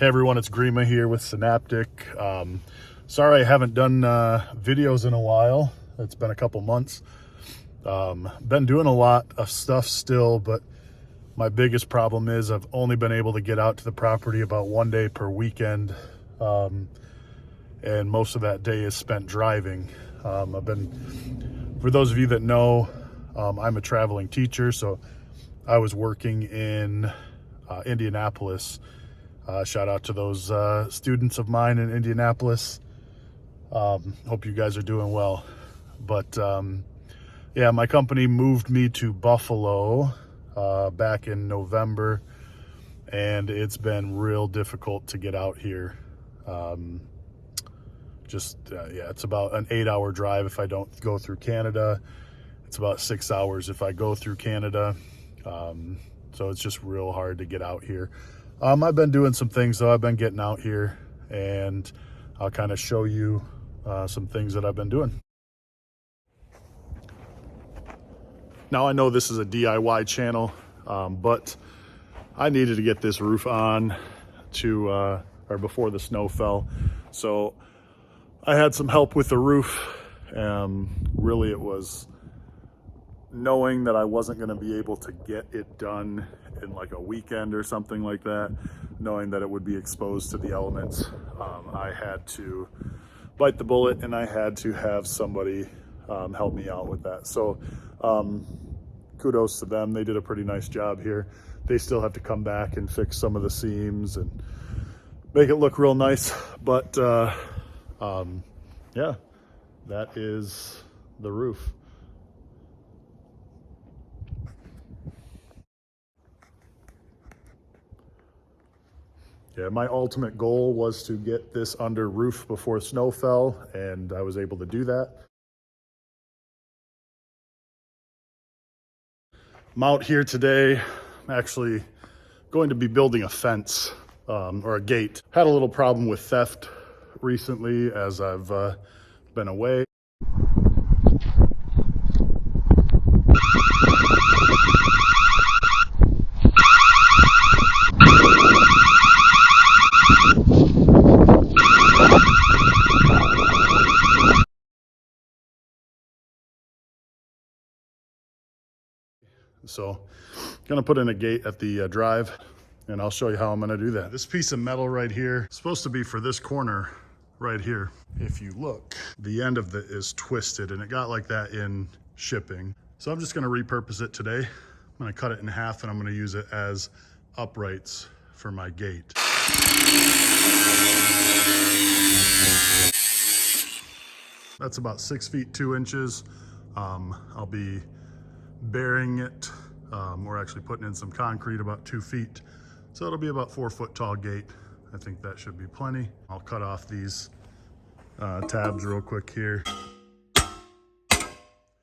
Hey everyone, it's Grima here with Synaptic. Sorry I haven't done videos in a while. It's been a couple months. Been doing a lot of stuff still, but my biggest problem is I've only been able to get out to the property about one day per weekend. And most of that day is spent driving. For those of you that know, I'm a traveling teacher, so I was working in Indianapolis. Shout out to those students of mine in Indianapolis. Hope you guys are doing well. But yeah, my company moved me to Buffalo back in November, and it's been real difficult to get out here. Yeah, it's about an 8-hour drive if I don't go through Canada. It's about 6 hours if I go through Canada. So it's just real hard to get out here. I've been doing some things though. I've been getting out here, and I'll kind of show you some things that I've been doing. Now I know this is a DIY channel, but I needed to get this roof on or before the snow fell. So I had some help with the roof. Really it was knowing that I wasn't going to be able to get it done in like a weekend or something like that, knowing that it would be exposed to the elements. I had to bite the bullet, and I had to have somebody help me out with that. So kudos to them. They did a pretty nice job here. They still have to come back and fix some of the seams and make it look real nice. But yeah, that is the roof. Yeah, my ultimate goal was to get this under roof before snow fell, and I was able to do that. I'm out here today. I'm actually going to be building a fence or a gate. Had a little problem with theft recently as I've been away. So gonna put in a gate at the drive, and I'll show you how I'm gonna do that. This piece of metal right here is supposed to be for this corner right here. If you look, the end of it is twisted, and it got like that in shipping. So I'm just gonna repurpose it today. I'm gonna cut it in half, and I'm gonna use it as uprights for my gate. That's about 6 feet 2 inches. I'll be burying it. We're actually putting in some concrete about 2 feet. So it'll be about 4 foot tall gate. I think that should be plenty. I'll cut off these tabs real quick here.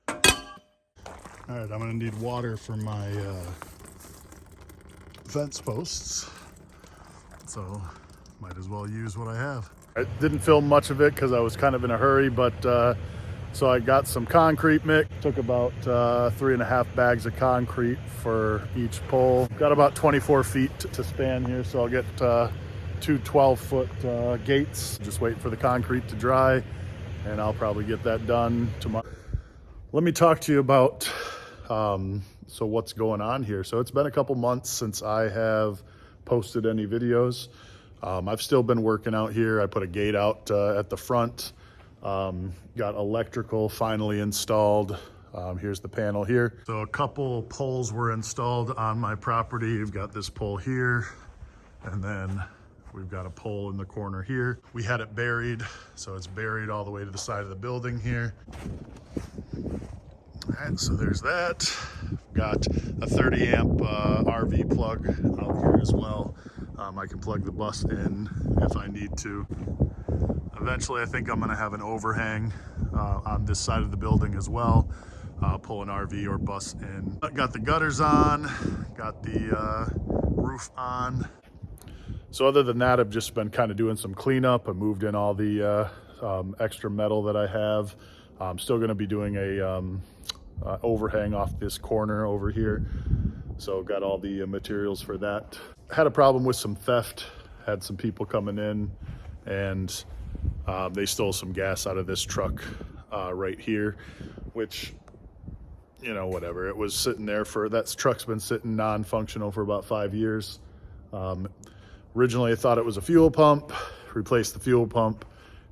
All right, I'm gonna need water for my fence posts. So might as well use what I have. I didn't film much of it because I was kind of in a hurry, but so I got some concrete mix, took about 3.5 bags of concrete for each pole. Got about 24 feet to span here, so I'll get 2 12-foot gates. Just wait for the concrete to dry, and I'll probably get that done tomorrow. Let me talk to you about so what's going on here. So it's been a couple months since I have posted any videos. I've still been working out here. I put a gate out at the front. Got electrical finally installed. Here's the panel here. So a couple poles were installed on my property. We've got this pole here, and then we've got a pole in the corner here. We had it buried, so it's buried all the way to the side of the building here. All right, so there's that. Got a 30 amp RV plug out here as well. I can plug the bus in if I need to. Eventually, I think I'm gonna have an overhang on this side of the building as well. Pull an RV or bus in. Got the gutters on, got the roof on. So other than that, I've just been kind of doing some cleanup. I moved in all the extra metal that I have. I'm still gonna be doing a overhang off this corner over here. So got all the materials for that. Had a problem with some theft had some people coming in, and they stole some gas out of this truck right here, which, you know, whatever. It was sitting there that truck's been sitting non-functional for about 5 years. Originally I thought it was a fuel pump, replaced the fuel pump,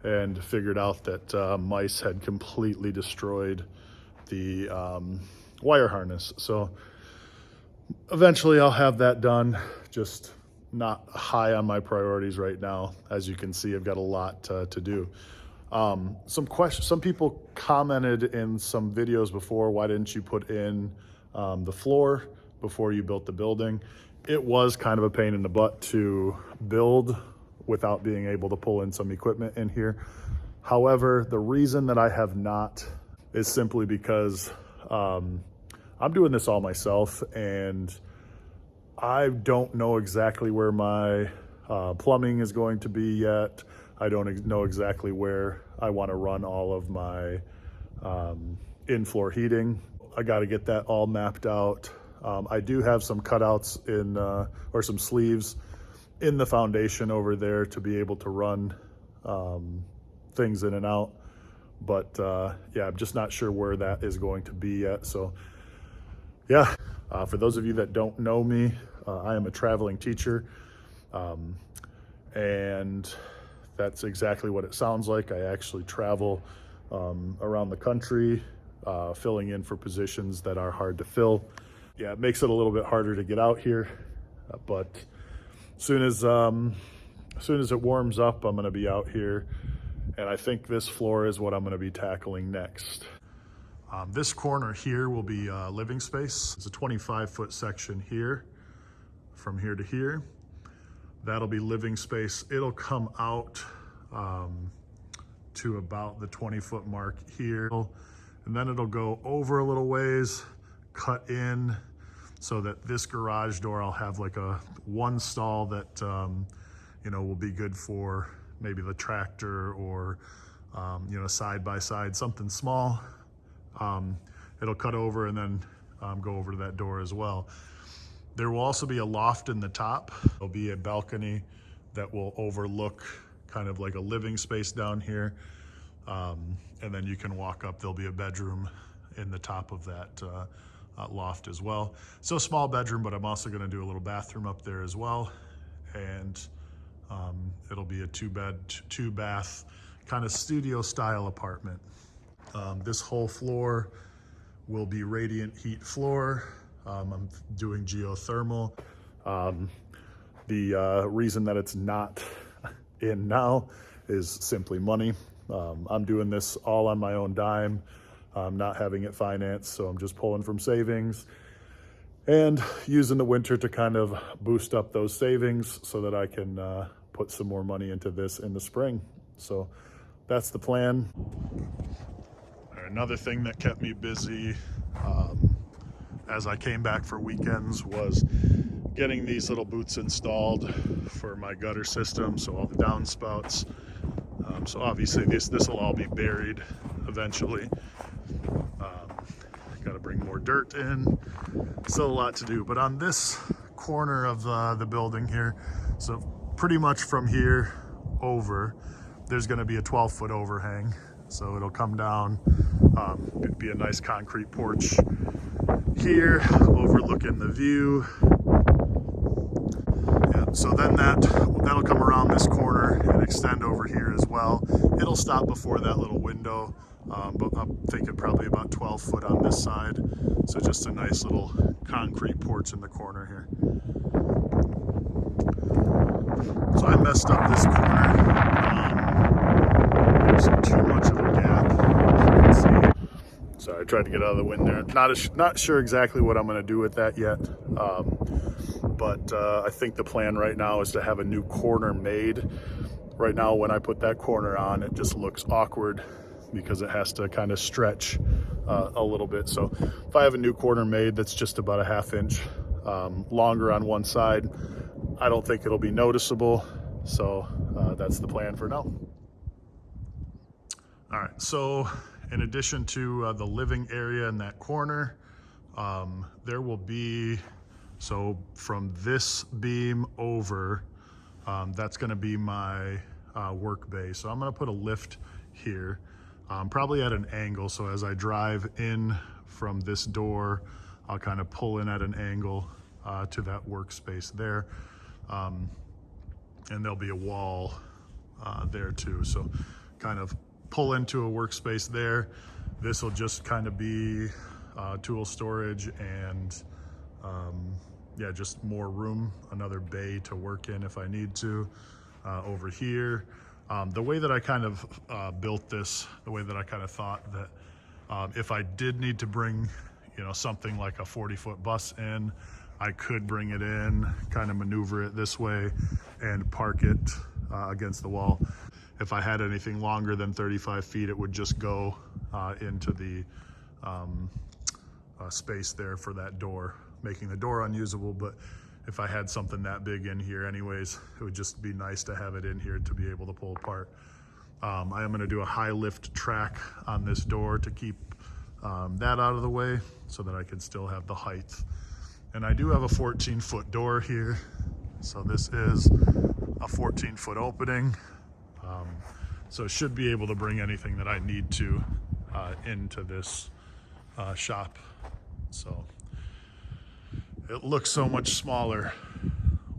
and figured out that mice had completely destroyed the wire harness. So eventually I'll have that done, just not high on my priorities right now. As you can see, I've got a lot to do. Some people commented in some videos before, why didn't you put in the floor before you built the building? It was kind of a pain in the butt to build without being able to pull in some equipment in here. However, the reason that I have not is simply because I'm doing this all myself, and I don't know exactly where my plumbing is going to be yet. I don't know exactly where I want to run all of my in-floor heating. I got to get that all mapped out. I do have some cutouts or some sleeves in the foundation over there to be able to run things in and out. But yeah, I'm just not sure where that is going to be yet. So yeah, for those of you that don't know me, I am a traveling teacher. And that's exactly what it sounds like. I actually travel around the country, filling in for positions that are hard to fill. Yeah, it makes it a little bit harder to get out here, but as soon as it warms up, I'm gonna be out here, and I think this floor is what I'm gonna be tackling next. This corner here will be living space. It's a 25-foot section here, from here to here. That'll be living space. It'll come out to about the 20-foot mark here, and then it'll go over a little ways, cut in, so that this garage door, I'll have like a one stall that you know, will be good for maybe the tractor or you know, side by side, something small. It'll cut over and then go over to that door as well. There will also be a loft in the top. There'll be a balcony that will overlook kind of like a living space down here. And then you can walk up, there'll be a bedroom in the top of that loft as well. So small bedroom, but I'm also gonna do a little bathroom up there as well. And it'll be a 2-bed, 2-bath kind of studio style apartment. This whole floor will be radiant heat floor. I'm doing geothermal. The reason that it's not in now is simply money. I'm doing this all on my own dime. I'm not having it financed, so I'm just pulling from savings and using the winter to kind of boost up those savings so that I can put some more money into this in the spring. So that's the plan. Another thing that kept me busy as I came back for weekends was getting these little boots installed for my gutter system, so all the downspouts. So obviously this will all be buried eventually. Got to bring more dirt in. Still a lot to do, but on this corner of the building here, so pretty much from here over, there's going to be a 12-foot overhang. So it'll come down, it'd be a nice concrete porch here overlooking the view. Yeah, so then that'll come around this corner and extend over here as well. It'll stop before that little window, but I'm thinking probably about 12 foot on this side. So just a nice little concrete porch in the corner here. So I messed up this corner. There's too much of a gap, as you can see. So I tried to get out of the wind there. Not sure exactly what I'm going to do with that yet. But I think the plan right now is to have a new corner made. Right now, when I put that corner on, it just looks awkward because it has to kind of stretch a little bit. So if I have a new corner made that's just about a 1/2 inch longer on one side, I don't think it'll be noticeable. So that's the plan for now. All right, so in addition to the living area in that corner, there will be, so from this beam over, That's going to be my work bay. So I'm going to put a lift here, probably at an angle. So as I drive in from this door, I'll kind of pull in at an angle to that workspace there. And there'll be a wall there too. So kind of pull into a workspace there. This will just kind of be tool storage and yeah, just more room, another bay to work in if I need to. Over here, the way that I kind of built this, the way that I kind of thought that if I did need to bring, you know, something like a 40-foot bus in, I could bring it in, kind of maneuver it this way and park it against the wall. If I had anything longer than 35 feet, it would just go into the space there for that door, making the door unusable. But if I had something that big in here anyways, it would just be nice to have it in here to be able to pull apart. I am going to do a high lift track on this door to keep that out of the way so that I can still have the height. And I do have a 14-foot door here. So this is a 14-foot opening. So should be able to bring anything that I need to into this shop. So it looks so much smaller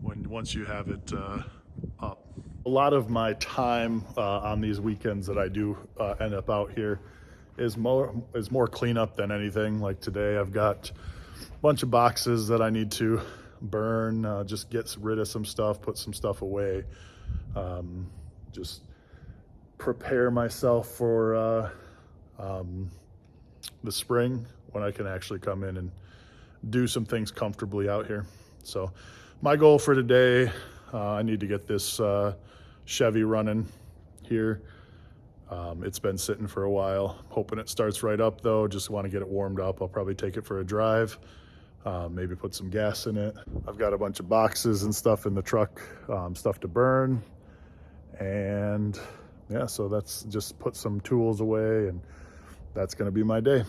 once you have it up. A lot of my time on these weekends that I do end up out here is more cleanup than anything. Like today, I've got a bunch of boxes that I need to burn, just get rid of some stuff, put some stuff away, just prepare myself for the spring when I can actually come in and do some things comfortably out here. So my goal for today, I need to get this Chevy running here. It's been sitting for a while. Hoping it starts right up though. Just want to get it warmed up. I'll probably take it for a drive, maybe put some gas in it. I've got a bunch of boxes and stuff in the truck, stuff to burn. And yeah, so that's just put some tools away, and that's going to be my day.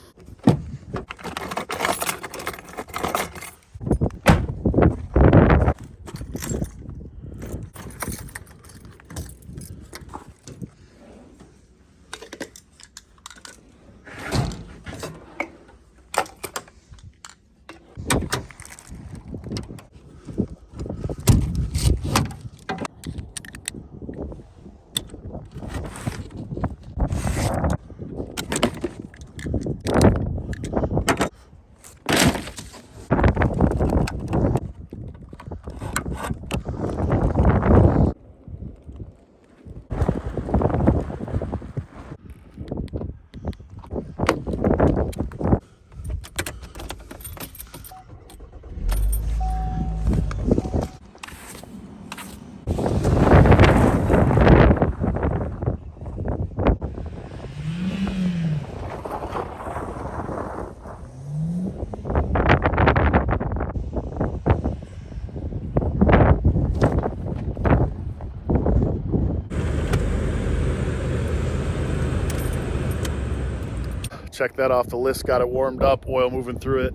Check that off the list, got it warmed up, oil moving through it,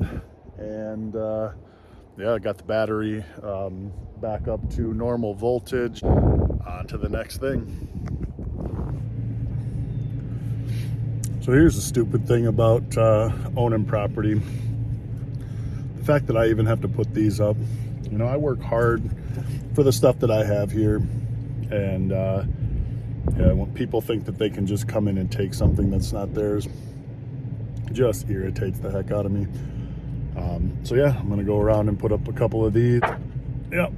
and yeah, I got the battery back up to normal voltage. On to the next thing. So here's the stupid thing about owning property. The fact that I even have to put these up. You know, I work hard for the stuff that I have here, and yeah, when people think that they can just come in and take something that's not theirs, just irritates the heck out of me. So yeah, I'm gonna go around and put up a couple of these. Yep.